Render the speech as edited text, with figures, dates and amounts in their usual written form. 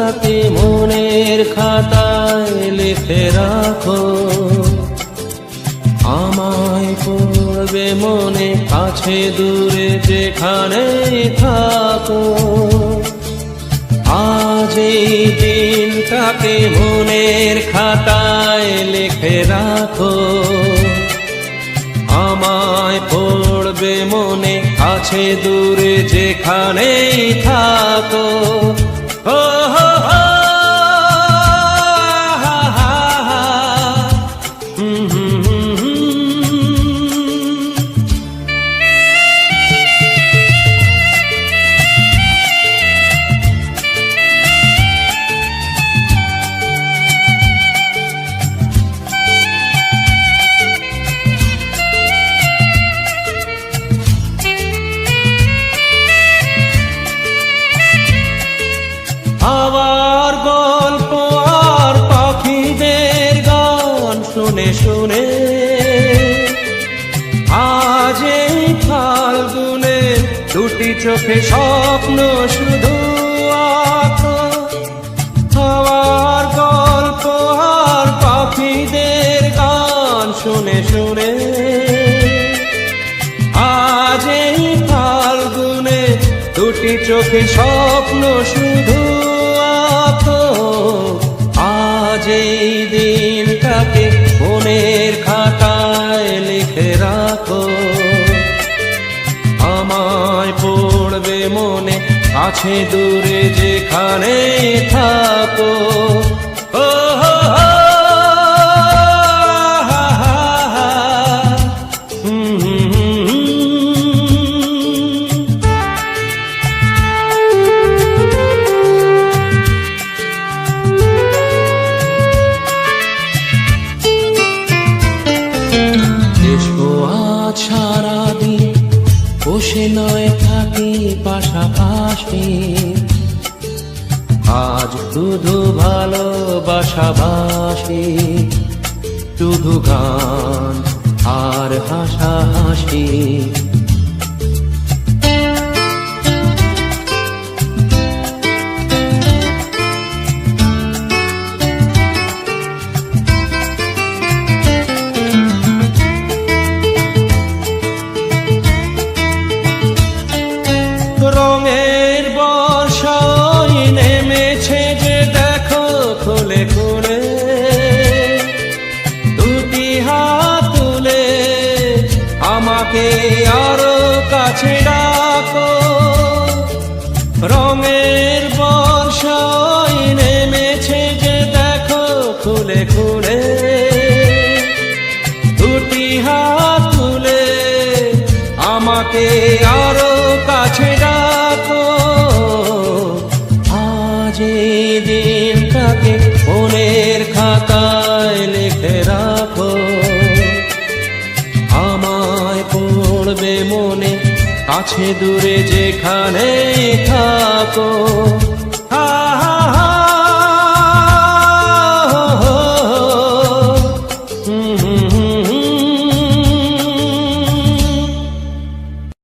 দিনটাকে মনের খাতায় লিখে রাখো, আমায় পড়বে মনে কাছে দূরে যেখানেই থাকো। আজ এই দিনটাকে মনের খাতায় লিখে রাখো, আমায় পড়বে মনে কাছে দূরে যেখানেই থাকো। ও হো হো, হা হা হা, আবার গল্প আর পাখিদের গান শুনে শুনে আজ এই ফাল্গুনে দুটি চোখে স্বপ্ন শুধু আঁকো। আবার গল্প আর পাখিদের গান শুনে শুনে আজ এই ফাল্গুনে দুটি চোখে স্বপ্ন শুধু আঁকো। আজ এই দিনটাকে মনের খাতায় লিখে রাখো, আমায় পড়বে মনে কাছে দূরে যেখানেই থাকো। ও হো হো, হা হা হা, সারাদিন বসে নয় থাকি পাশাপাশি, আজ শুধু ভালোবাসাবাসি, শুধু গান আর হাসাহাসি। রঙের বর্ষায় নেমেছে যে দেখো খুলে খুলে, দুটি হাত তুলে আমাকে আরো কাছে ডাকো। রঙের বর্ষায় নেমেছে যে দেখো খুলে খুলে, দুটি হাত তুলে আমাকে আরো কাছে ডাকো। আজ এই দিনটাকে মনের খাতায় লিখে রাখো, আমায় পড়বে মনে কাছে দূরে যেখানেই থাকো।